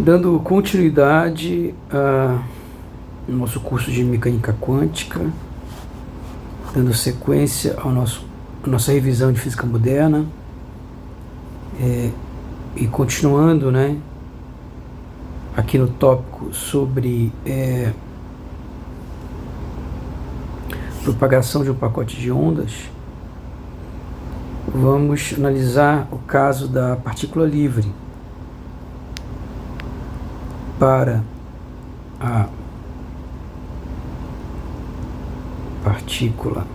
Dando continuidade ao nosso curso de mecânica quântica, dando sequência à nossa revisão de física moderna, e continuando, né, aqui no tópico sobre propagação de um pacote de ondas. Vamos analisar o caso da partícula livre para a partícula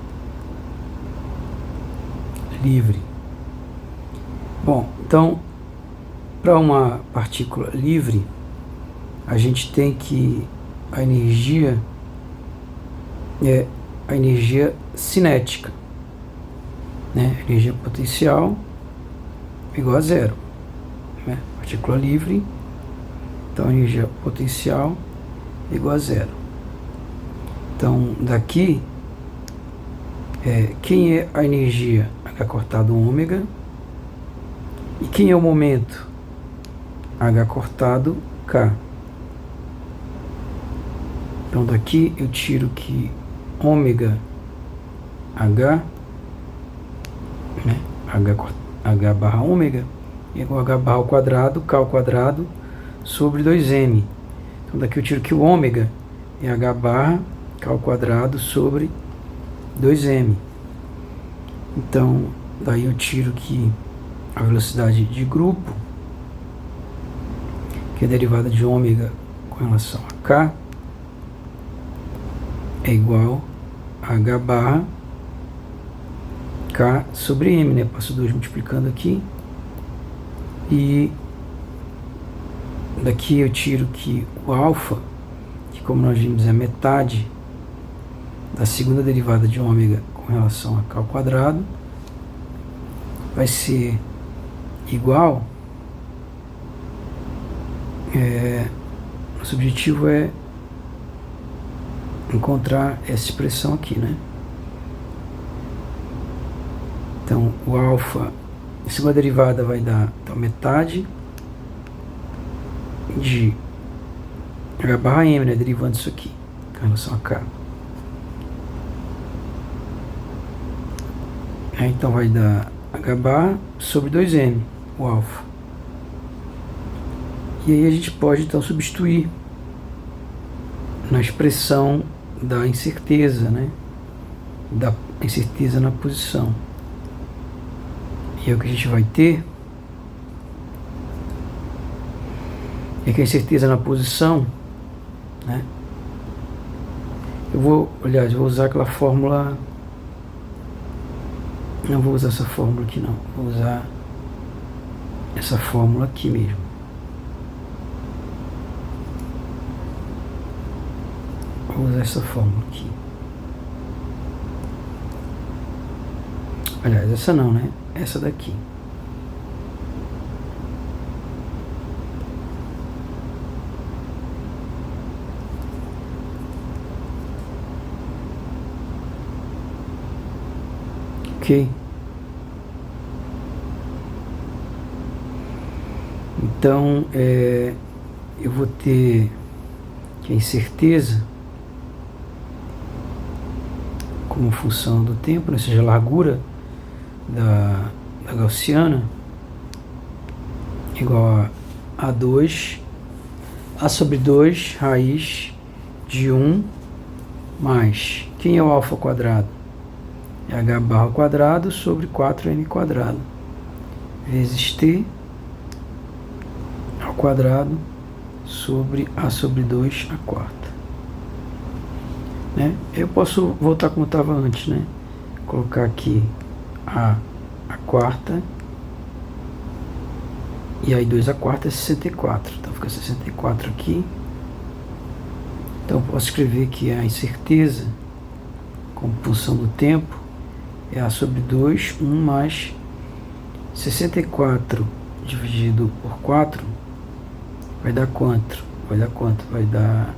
livre. Bom, então, para uma partícula livre, a gente tem que a energia é a energia cinética, né? Energia potencial igual a zero, né? Partícula livre, então a energia potencial igual a zero. Então, daqui, quem é a energia? H cortado ômega. E quem é o momento? H cortado K. Então, daqui eu tiro que ômega H, né? H barra ômega é igual a H barra ao quadrado, K ao quadrado, sobre 2m. Então, daqui eu tiro que o ômega é H barra K ao quadrado sobre 2m. Então, daí eu tiro que a velocidade de grupo, que é derivada de ômega com relação a K, é igual a H barra K sobre M, né? Passo 2 multiplicando aqui. E daqui eu tiro que o alfa, que como nós vimos é metade da segunda derivada de ômega com relação a K ao quadrado, vai ser igual, nosso objetivo é encontrar essa expressão aqui, né? Então, o alfa, a segunda derivada vai dar então, metade de H barra M, né? Derivando isso aqui, com relação a K. Então, vai dar H barra sobre 2M, o alfa. E aí a gente pode, então, substituir na expressão da incerteza, né? Da incerteza na posição. E aí o que a gente vai ter é que a incerteza na posição, né? Eu vou usar aquela fórmula. Não vou usar essa fórmula aqui não, vou usar essa fórmula aqui mesmo. Vou usar essa fórmula aqui. Aliás, essa não, né? Essa daqui. Ok. Então, eu vou ter que a incerteza como função do tempo, ou seja, a largura da gaussiana igual a 2 a sobre 2 raiz de 1 mais, quem é o alfa quadrado? É H barra ao quadrado sobre 4m quadrado vezes T ao quadrado sobre A sobre 2 a quarta. Né? Eu posso voltar como estava antes, né? Colocar aqui A quarta, e aí 2 a quarta é 64, então fica 64 aqui. Então eu posso escrever que a incerteza como função do tempo é A sobre 2, 1 mais 64 dividido por 4 vai dar quanto? Vai dar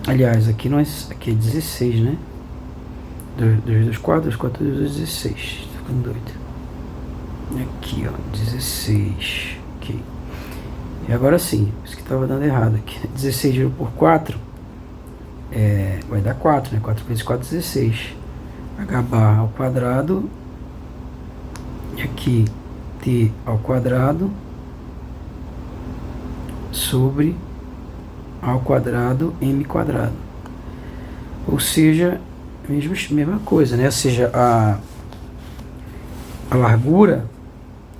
aliás, aqui é 16, né? 2 vezes 4, 2, 4, 2, 16. Tô ficando doido. Aqui, ó, 16. Ok. E agora sim, isso que estava dando errado aqui. 16 dividido por 4 vai dar 4, né? 4 vezes 4, 16. H barra ao quadrado. E aqui, T ao quadrado sobre ao quadrado m quadrado. Ou seja, mesma coisa, né? Ou seja, a largura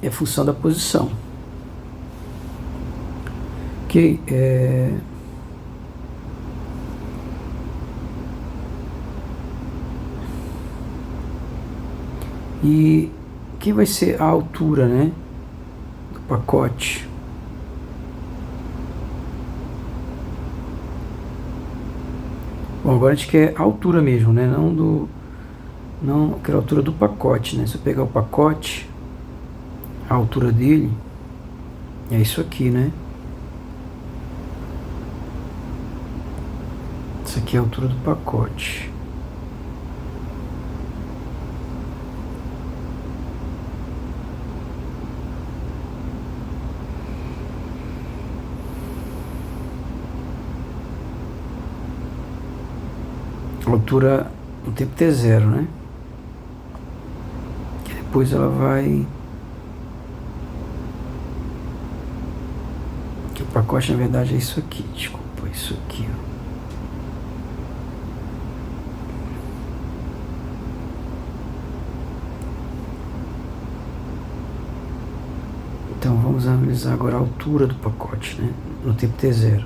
é função da posição. Ok? E que vai ser a altura, né, do pacote? Bom, agora a gente quer a altura mesmo, né? Não quero a altura do pacote, né? Se eu pegar o pacote, a altura dele é isso aqui, né? Isso aqui é a altura do pacote. Altura no tempo t0, né? Que depois ela vai... Que o pacote na verdade é isso aqui, desculpa, isso aqui, ó. Então vamos analisar agora a altura do pacote, né? No tempo t0.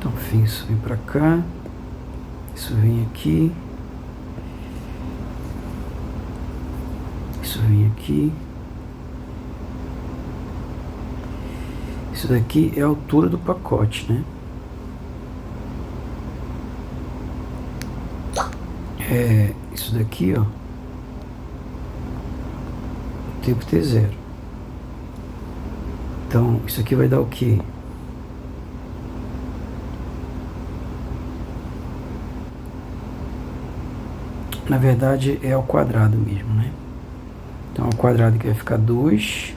Então, isso vem para cá, isso vem aqui, isso vem aqui, isso daqui é a altura do pacote, né? Isso daqui, ó, tempo t0. Então, isso aqui vai dar o quê? Na verdade é ao quadrado mesmo, né? Então ao quadrado que vai ficar 2.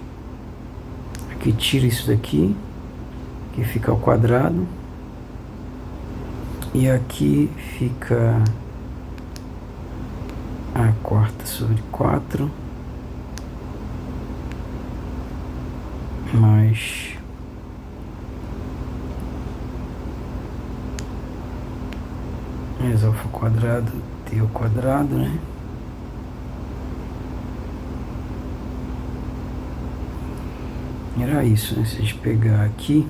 Aqui tira isso daqui, que fica ao quadrado. E aqui fica a quarta sobre 4 mais alfa ao quadrado, t ao quadrado, né? Era isso, né? Se a gente pegar aqui,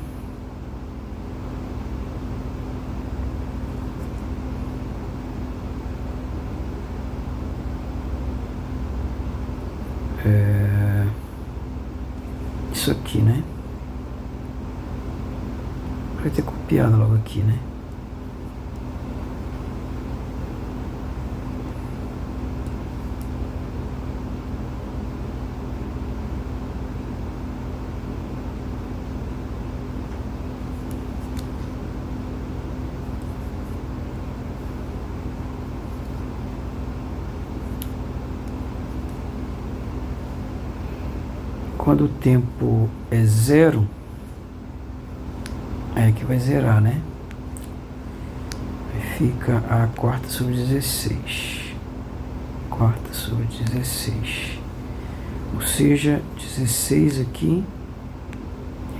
isso aqui, né? Vai ter copiado logo aqui, né? Quando o tempo é 0, é que vai zerar, né? Aí fica a quarta sobre 16. Quarta sobre 16. Ou seja, 16 aqui,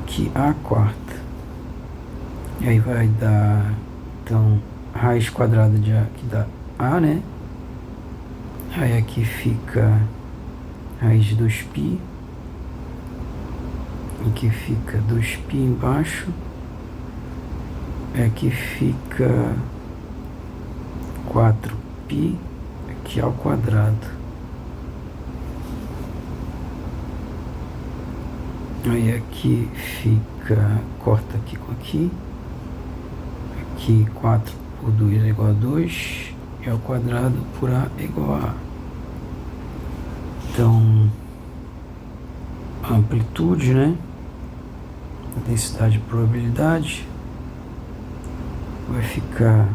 aqui a quarta. E aí vai dar, então, raiz quadrada de A, que dá A, né? Aí aqui fica raiz de 2π. Aqui fica 2π embaixo. Aqui fica 4π aqui ao quadrado. Aí aqui fica, corta aqui com aqui. Aqui 4 por 2 é igual a 2. E ao quadrado por A é igual a A. Então, a amplitude, né? A densidade de probabilidade vai ficar...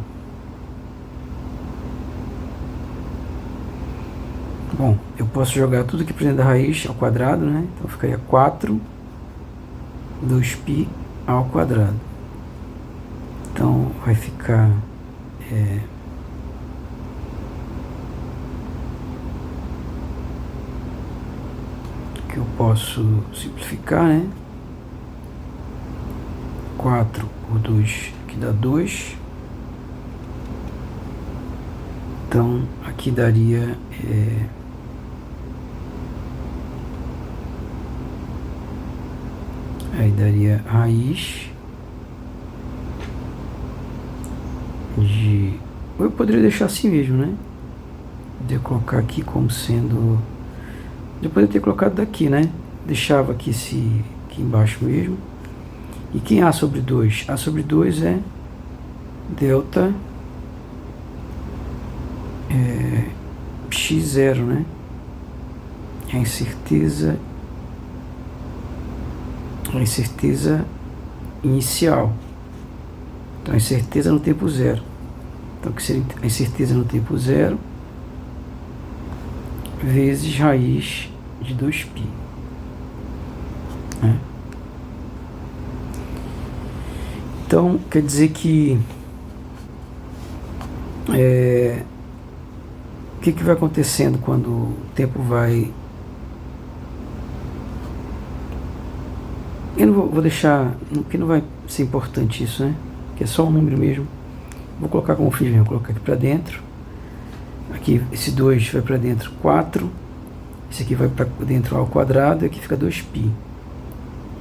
Bom, eu posso jogar tudo aqui para dentro da raiz ao quadrado, né? Então ficaria 4 2π ao quadrado. Então vai ficar que eu posso simplificar, né? 4 por 2 aqui dá 2. Então aqui daria aí daria raiz de... Eu poderia deixar assim mesmo, né? Poderia colocar aqui como sendo... Eu poderia ter colocado daqui, né? Deixava aqui aqui embaixo mesmo. E quem é A sobre 2? A sobre 2 é delta x0, né? É a incerteza inicial. Então, a incerteza no tempo zero. Então, que seria a incerteza no tempo zero vezes raiz de 2π. Né? Então, quer dizer que o que vai acontecendo quando o tempo vai... Eu não vou deixar, porque não vai ser importante isso, né? Que é só um número mesmo. Vou colocar como fiz mesmo, vou colocar aqui para dentro. Aqui, esse 2 vai para dentro 4. Esse aqui vai para dentro ao quadrado, e aqui fica 2π.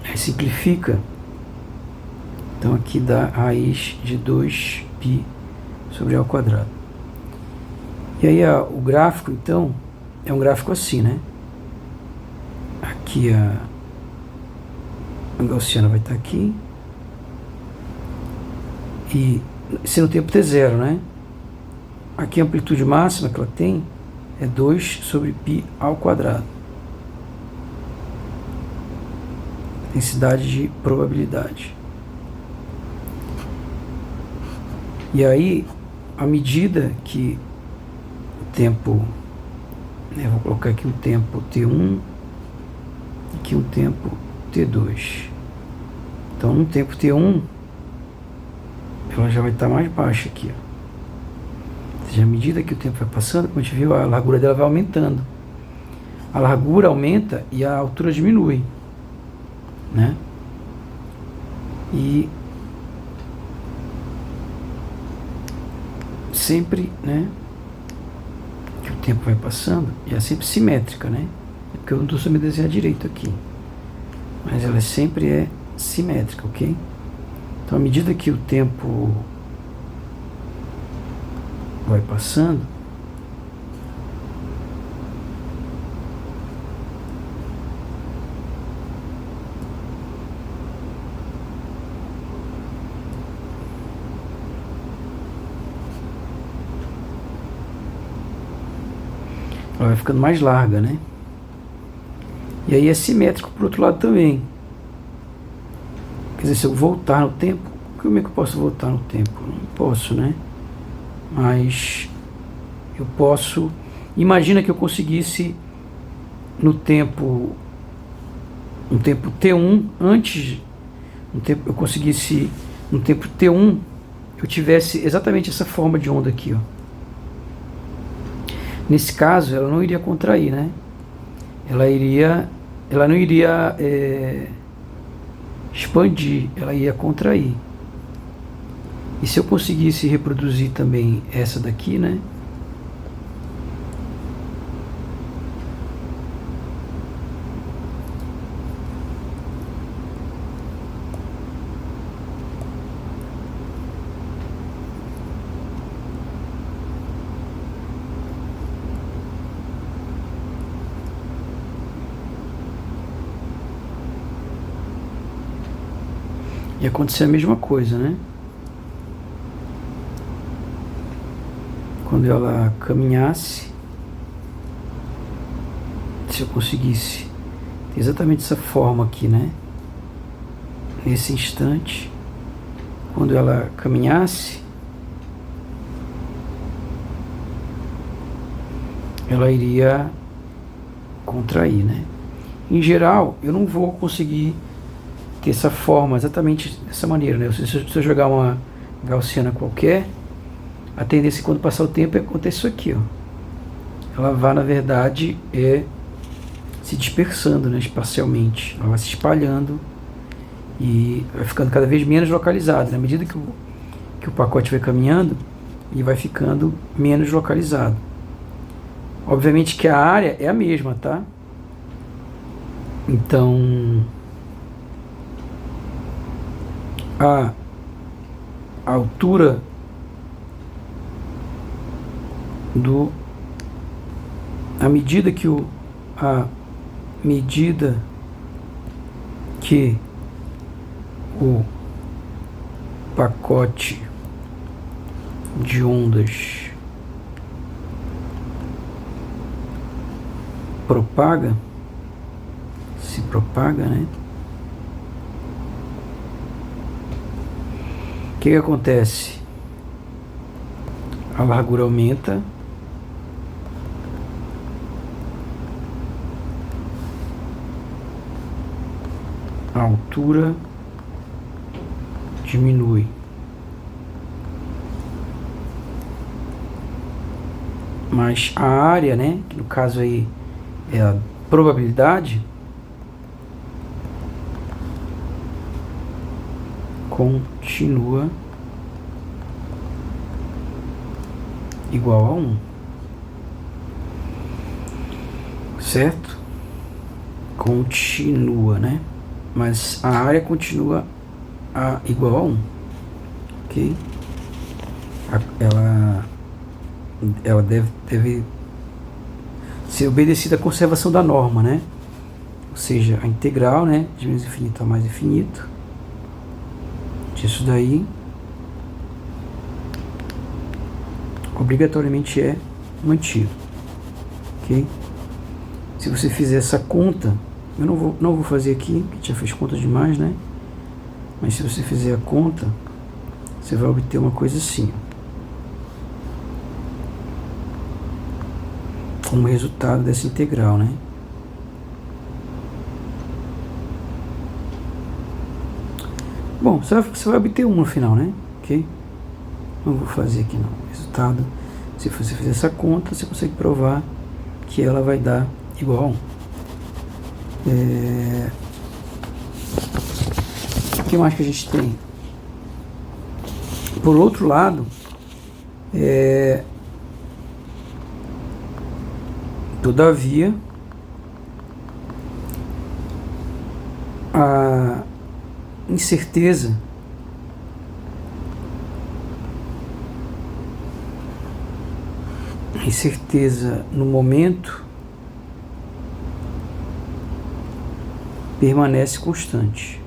Aí simplifica. Então aqui dá raiz de 2π sobre ao quadrado. E aí o gráfico, então, é um gráfico assim, né? Aqui a gaussiana vai estar aqui. E se no tempo t0, né? Aqui a amplitude máxima que ela tem é 2 sobre π ao quadrado. Densidade de probabilidade. E aí, à medida que o tempo... vou colocar aqui um tempo t1, aqui um tempo t2. Então, no tempo t1, ela já vai estar mais baixa aqui, ó. Ou seja, à medida que o tempo vai passando, como a gente viu, a largura dela vai aumentando. A largura aumenta e a altura diminui, né? E sempre, né, que o tempo vai passando, e é sempre simétrica, né? É porque eu não estou sabendo desenhar direito aqui, mas ela sempre é simétrica, ok? Então, à medida que o tempo vai passando, ela vai ficando mais larga, né? E aí é simétrico por outro lado também. Quer dizer, se eu voltar no tempo, como é que eu posso voltar no tempo? Não posso, né? Mas eu posso... Imagina que eu conseguisse no tempo t1, eu conseguisse no tempo t1, eu tivesse exatamente essa forma de onda aqui, ó. Nesse caso, ela não iria contrair, né? Ela não iria expandir, ela ia contrair. E se eu conseguisse reproduzir também essa daqui, né? Ia acontecer a mesma coisa, né? Quando ela caminhasse, se eu conseguisse ter exatamente essa forma aqui, né? Nesse instante, quando ela caminhasse, ela iria contrair, né? Em geral, eu não vou conseguir ter essa forma exatamente dessa maneira, né? Se eu jogar uma gaussiana qualquer, a tendência quando passar o tempo é acontecer isso aqui, ó. Ela vai, na verdade, se dispersando, né, espacialmente. Ela vai se espalhando e vai ficando cada vez menos localizada. Na medida que o pacote vai caminhando, ele vai ficando menos localizado. Obviamente que a área é a mesma, tá? Então, a altura a medida que o pacote de ondas se propaga, né? O que acontece? A largura aumenta, a altura diminui. Mas a área, né, que no caso aí é a probabilidade, continua igual a 1. Certo? Continua, né? Mas a área continua igual a 1. Ok? Ela deve ser obedecida à conservação da norma, né? Ou seja, a integral, né, de menos infinito a mais infinito, disso daí obrigatoriamente é mantido. Ok? Se você fizer essa conta, eu não vou fazer aqui, porque já fez conta demais, né? Mas se você fizer a conta, você vai obter uma coisa assim, como resultado dessa integral, né? Bom, você vai obter 1 no final, né? Ok? Não vou fazer aqui não. Resultado, se você fizer essa conta, você consegue provar que ela vai dar igual a 1. O que mais que a gente tem? Por outro lado, todavia, a incerteza no momento permanece constante.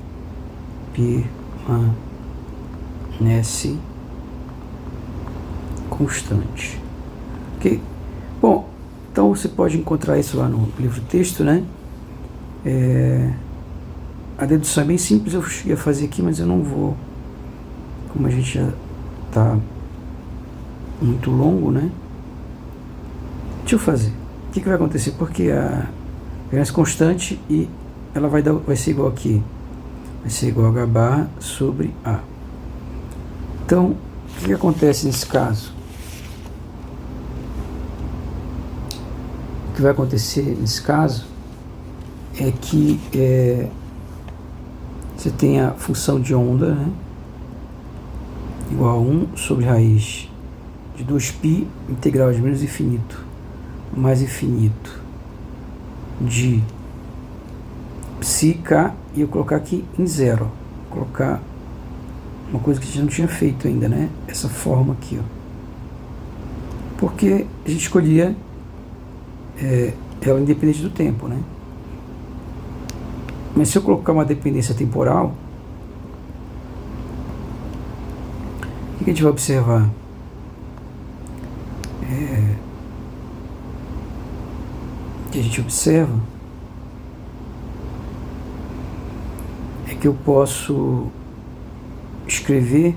Ok? Bom, então você pode encontrar isso lá no livro texto, né? A dedução é bem simples, eu ia fazer aqui, mas eu não vou, como a gente já está muito longo, né? Deixa eu fazer. O que vai acontecer? Porque a variância constante e ela vai ser igual aqui. Vai ser igual a H barra sobre A. Então, o que acontece nesse caso? O que vai acontecer nesse caso é que você tem a função de onda, né, igual a 1 sobre raiz de 2π integral de menos infinito mais infinito de psiK, e eu colocar aqui em zero, colocar uma coisa que a gente não tinha feito ainda, né? Essa forma aqui, ó. Porque a gente escolhia ela independente do tempo, né? Mas se eu colocar uma dependência temporal, o que a gente vai observar? O que a gente observa é que eu posso escrever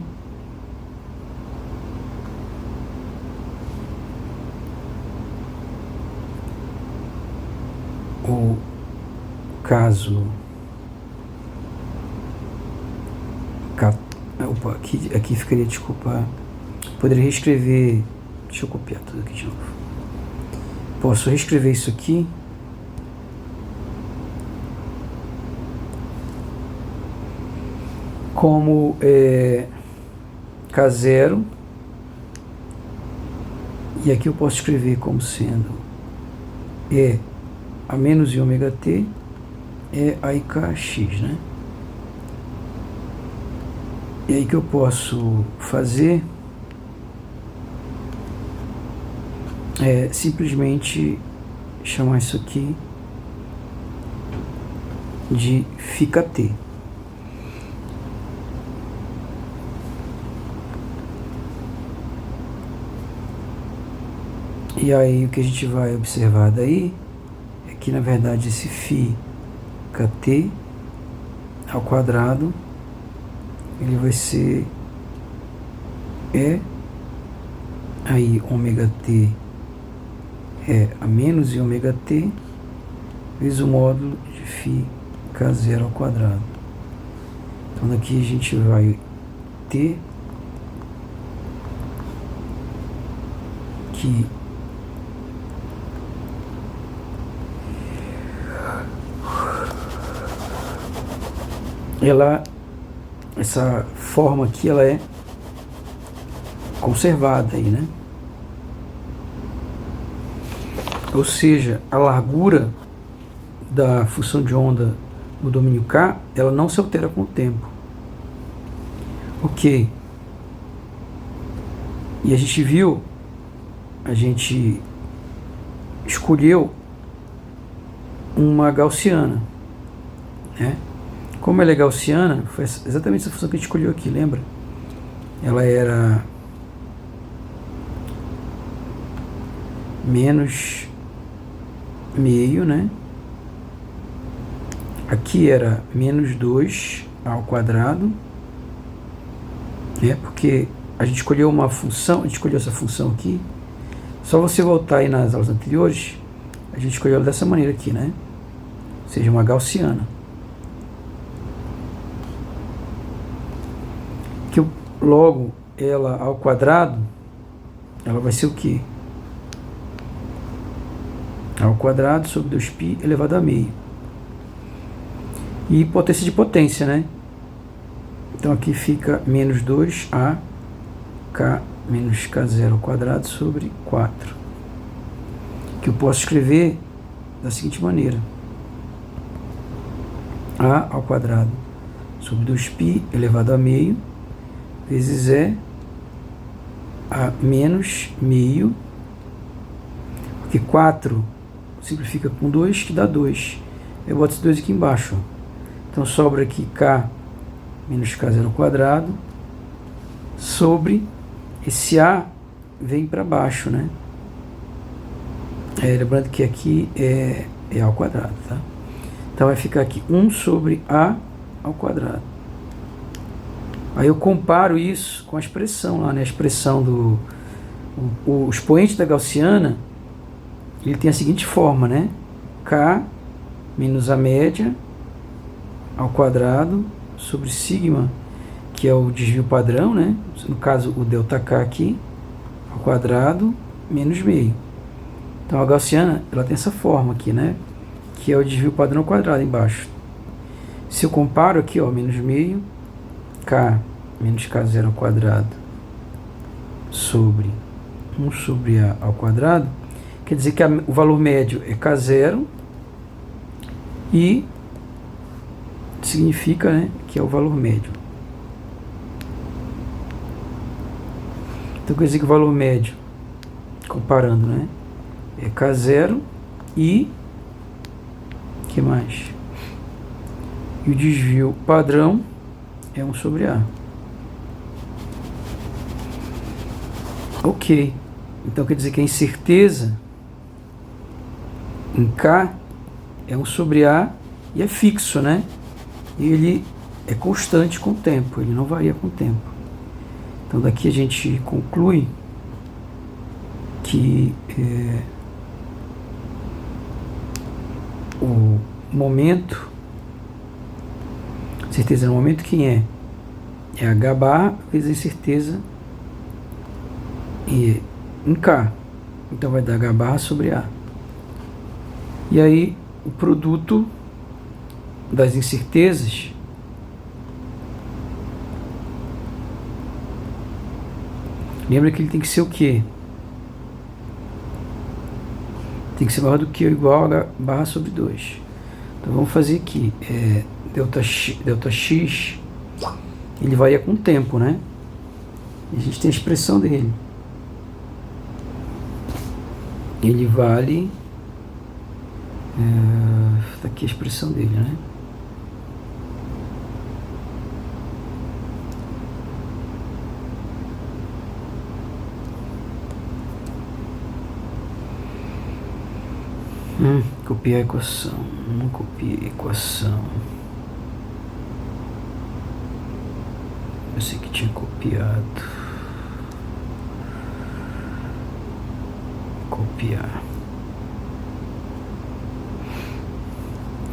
caso, aqui ficaria, desculpa, poderia reescrever, deixa eu copiar tudo aqui de novo. Posso reescrever isso aqui como K0, e aqui eu posso escrever como sendo a menos i ômega t a IKX, né? E aí que eu posso fazer simplesmente chamar isso aqui de fica t. E aí o que a gente vai observar daí é que, na verdade, esse fica t ao quadrado, ele vai ser aí ômega t a menos i ômega t vezes o módulo de φ K0 ao quadrado. Então daqui a gente vai ter que essa forma aqui, ela é conservada aí, né? Ou seja, a largura da função de onda no domínio K, ela não se altera com o tempo. Ok. E a gente escolheu uma gaussiana, né? Como ela é gaussiana, foi exatamente essa função que a gente escolheu aqui, lembra? Ela era menos meio, né? Aqui era menos 2 ao quadrado, né? Porque a gente escolheu uma função, a gente escolheu essa função aqui. Só você voltar aí nas aulas anteriores, a gente escolheu ela dessa maneira aqui, né? Ou seja, uma gaussiana. Que logo ela ao quadrado, ela vai ser o quê? Ao quadrado sobre 2π elevado a meio. E potência de potência, né? Então aqui fica menos 2a k menos k0 ao quadrado sobre 4. Que eu posso escrever da seguinte maneira: a ao quadrado sobre 2π elevado a meio vezes a menos meio, porque 4 simplifica com 2, que dá 2. Eu boto esse 2 aqui embaixo. Então sobra aqui k menos k0 ao quadrado sobre esse a vem para baixo, né? Lembrando que aqui é ao quadrado, tá? Então vai ficar aqui 1 sobre a ao quadrado. Aí eu comparo isso com a expressão lá, né? A expressão o expoente da gaussiana, ele tem a seguinte forma, né? K menos a média ao quadrado sobre sigma, que é o desvio padrão, né? No caso, o ΔK aqui, ao quadrado, menos meio. Então a gaussiana, ela tem essa forma aqui, né? Que é o desvio padrão ao quadrado embaixo. Se eu comparo aqui, ó, menos meio, K menos K0 ao quadrado sobre 1 sobre A ao quadrado, quer dizer que o valor médio é K0 e significa, né, que é o valor médio. Então quer dizer que o valor médio, comparando, né, é K0 e que mais? E o desvio padrão é 1 sobre A. Ok. Então quer dizer que a incerteza em K é 1 sobre A e é fixo, né? E ele é constante com o tempo, ele não varia com o tempo. Então daqui a gente conclui que momento, incerteza no momento, quem é? É H barra vezes a incerteza em K. Então vai dar H barra sobre A. E aí o produto das incertezas lembra que ele tem que ser o quê? Tem que ser maior do que ou igual a H barra sobre 2. Então vamos fazer aqui. Delta x, ele varia com o tempo, né? E a gente tem a expressão dele. Ele vale... Está aqui a expressão dele, né? Copiar a equação. Não copiei a equação. Eu sei que tinha copiado. Copiar.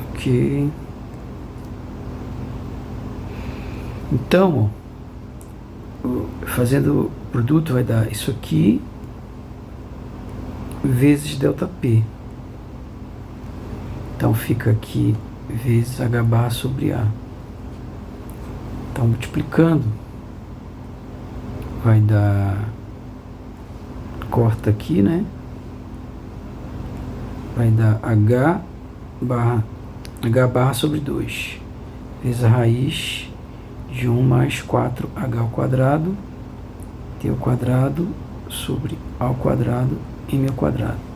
Ok. Então, fazendo o produto vai dar isso aqui vezes ΔP. Então fica aqui vezes H barra sobre A. Então multiplicando vai dar, corta aqui, né? Vai dar H barra sobre 2 vezes a raiz de 1 mais 4H ao quadrado T ao quadrado sobre A ao quadrado M ao quadrado.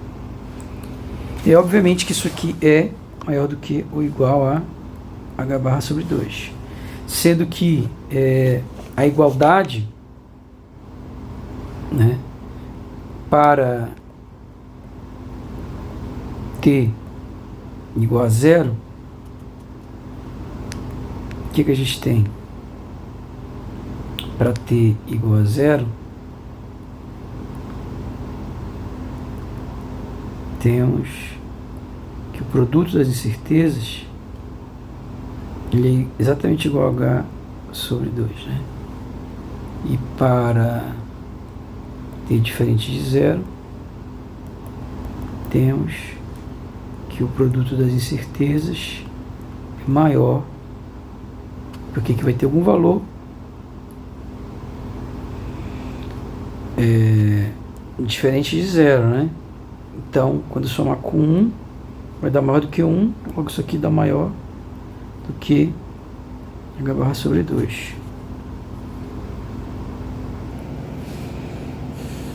E obviamente que isso aqui é maior do que ou igual a H barra sobre 2. Sendo que a igualdade, né, para T igual a 0, o que a gente tem? Para T igual a 0, temos que o produto das incertezas ele é exatamente igual a H sobre 2, né? E para T diferente de 0, temos que o produto das incertezas é maior, porque que vai ter algum valor diferente de 0, né? Então, quando somar com 1, vai dar maior do que 1, logo isso aqui dá maior do que H barra sobre 2.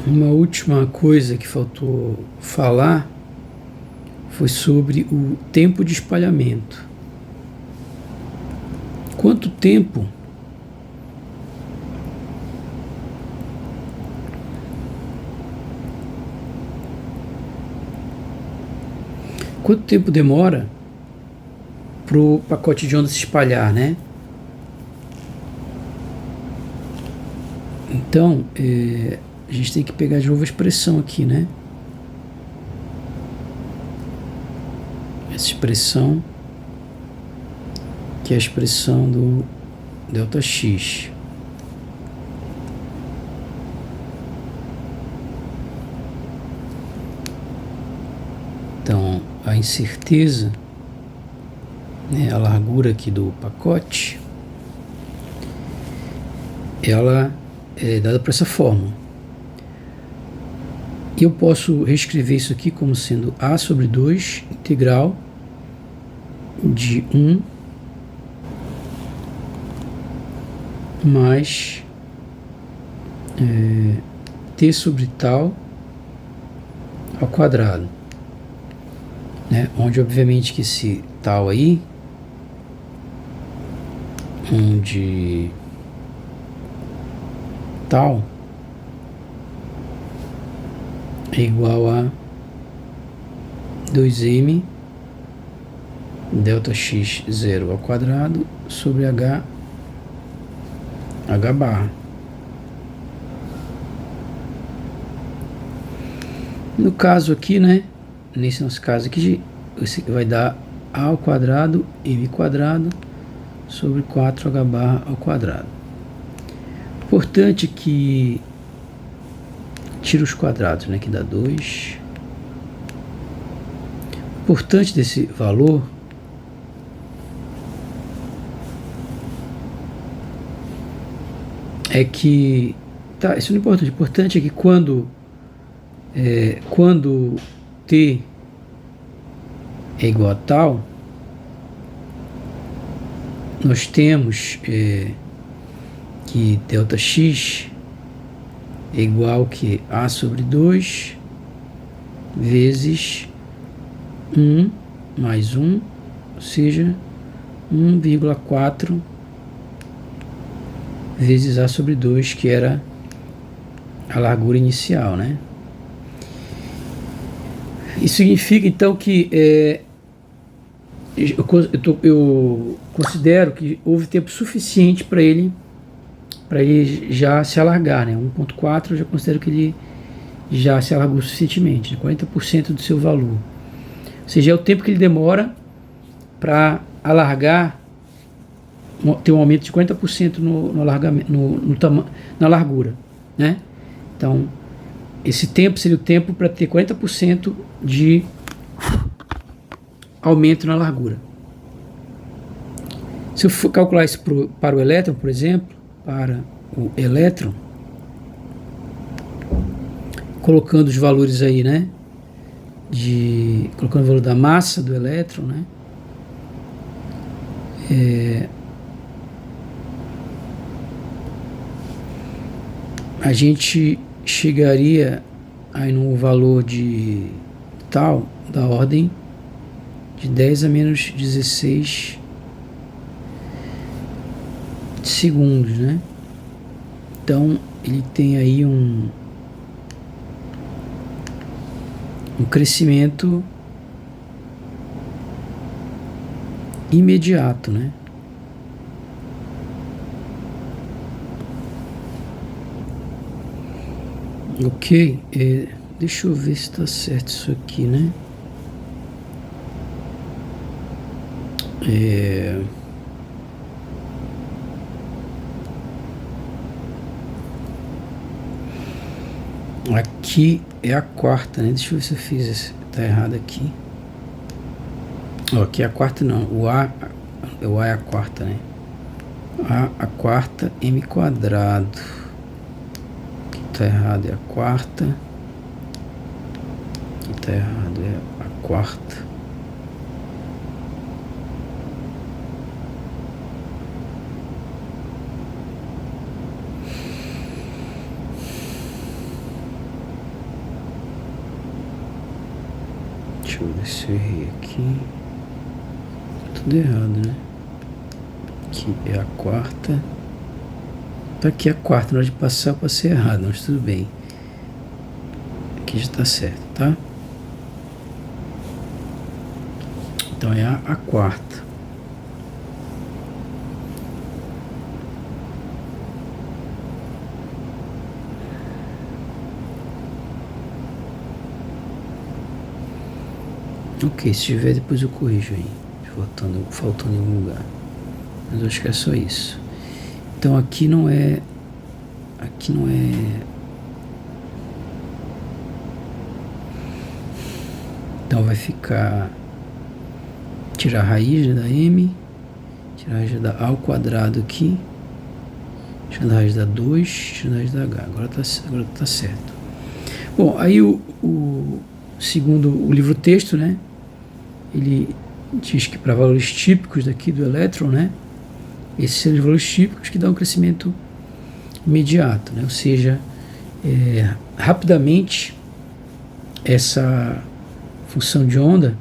Uma última coisa que faltou falar foi sobre o tempo de espalhamento. Quanto tempo demora para o pacote de onda se espalhar, né? Então, a gente tem que pegar de novo a expressão aqui, né? Essa expressão, que é a expressão do ΔX. Então, a incerteza, né, a largura aqui do pacote, ela é dada por essa fórmula. E eu posso reescrever isso aqui como sendo A sobre 2 integral de 1 mais T sobre tal ao quadrado, né? Onde obviamente que esse tal aí, onde tal é igual a 2m ΔX 0 ao quadrado sobre H barra. No caso aqui, né? Nesse nosso caso aqui, vai dar A ao quadrado, M quadrado, sobre 4H barra ao quadrado. Importante que tira os quadrados, né, que dá 2. Importante desse valor é que, tá, isso não é importante. O importante é que quando t é igual a tal, nós temos que ΔX é igual que A sobre 2 vezes 1 mais 1, ou seja, 1,4 vezes A sobre 2, que era a largura inicial, né? Isso significa, então, que eu considero que houve tempo suficiente para ele já se alargar, né? 1.4 eu já considero que ele já se alargou suficientemente, 40% do seu valor. Ou seja, é o tempo que ele demora para alargar, ter um aumento de 40% na largura, né? Então, esse tempo seria o tempo para ter 40% de aumento na largura. Se eu for calcular isso para o elétron, por exemplo, para o elétron, colocando os valores aí, né? Colocando o valor da massa do elétron, né? A gente chegaria aí num valor de tal, da ordem de 10 a menos 16 segundos, né? Então ele tem aí um crescimento imediato, né? Ok, deixa eu ver se está certo isso aqui, né? Aqui é a quarta, né? Deixa eu ver se eu fiz isso. Tá errado aqui. Aqui é a quarta, não. O A é a quarta, né? A quarta, M quadrado. Aqui tá errado, é a quarta. Aqui tá errado, é a quarta. Deixa eu ver se eu errei aqui. Tudo errado, né? Aqui é a quarta. Tá aqui a quarta. Na hora de passar eu passei errado, mas tudo bem. Aqui já tá certo, tá? Então é a quarta. Ok, se tiver depois eu corrijo aí, faltando em algum lugar. Mas eu acho que é só isso. Então aqui não é. Então vai ficar. Tirar a raiz da M. Tirar a raiz da A ao quadrado aqui. Tirar a raiz da 2. Tirar a raiz da H. Agora tá certo. Bom, aí segundo o livro texto, né? Ele diz que para valores típicos daqui do elétron, né? Esses são os valores típicos que dão um crescimento imediato, né? Ou seja, rapidamente essa função de onda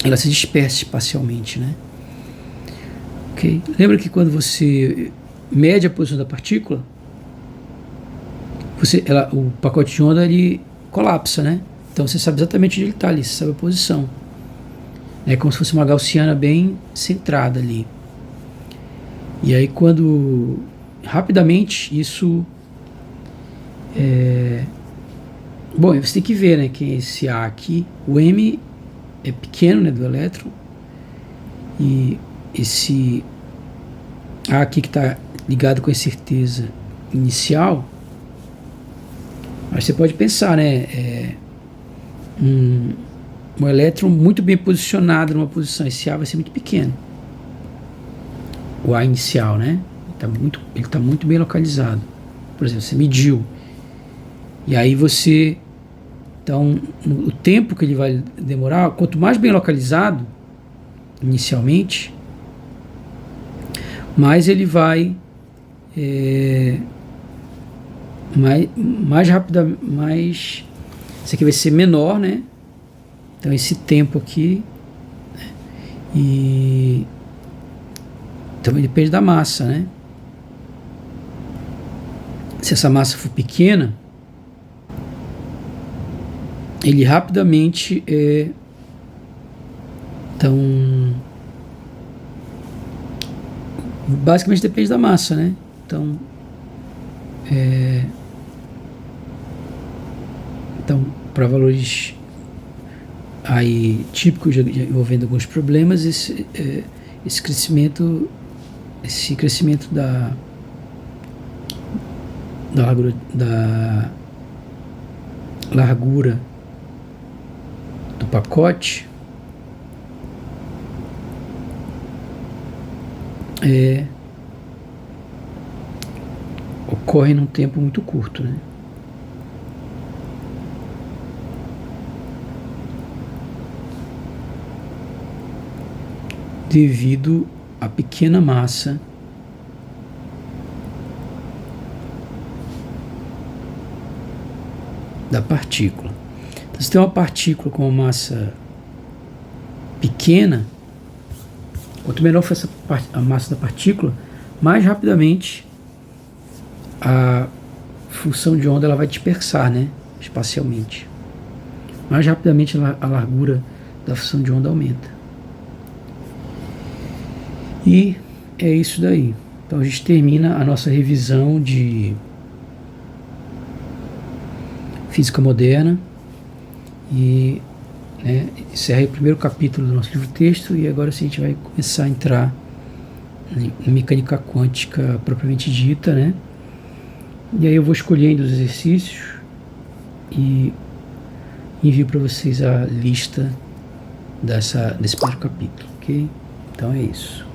ela se dispersa espacialmente, né? Ok? Lembra que quando você mede a posição da partícula, o pacote de onda ele colapsa, né? Então você sabe exatamente onde ele está ali, você sabe a posição. É como se fosse uma gaussiana bem centrada ali. E aí quando rapidamente isso bom, você tem que ver, né, que esse A aqui, o M é pequeno, né, do elétron, e esse A aqui que está ligado com a incerteza inicial, mas você pode pensar, né, um elétron muito bem posicionado numa posição, esse A vai ser muito pequeno, o A inicial, né, ele tá muito bem localizado. Por exemplo, você mediu, e aí você, então, o tempo que ele vai demorar, quanto mais bem localizado inicialmente, mais ele vai mais rápido, mais, isso aqui vai ser menor, né? Então esse tempo aqui, né? E também depende da massa, né? Se essa massa for pequena, ele rapidamente então basicamente depende da massa, né? Então para valores aí típicos, envolvendo alguns problemas, esse crescimento da largura do pacote ocorre num tempo muito curto, né? Devido à pequena massa da partícula. Então, se tem uma partícula com uma massa pequena, quanto menor for a massa da partícula, mais rapidamente a função de onda ela vai dispersar, né, espacialmente. Mais rapidamente a largura da função de onda aumenta. E é isso daí. Então a gente termina a nossa revisão de física moderna e, né, encerra aí o primeiro capítulo do nosso livro-texto, e agora sim a gente vai começar a entrar em mecânica quântica propriamente dita, né? E aí eu vou escolhendo os exercícios e envio para vocês a lista desse primeiro capítulo, ok? Então é isso.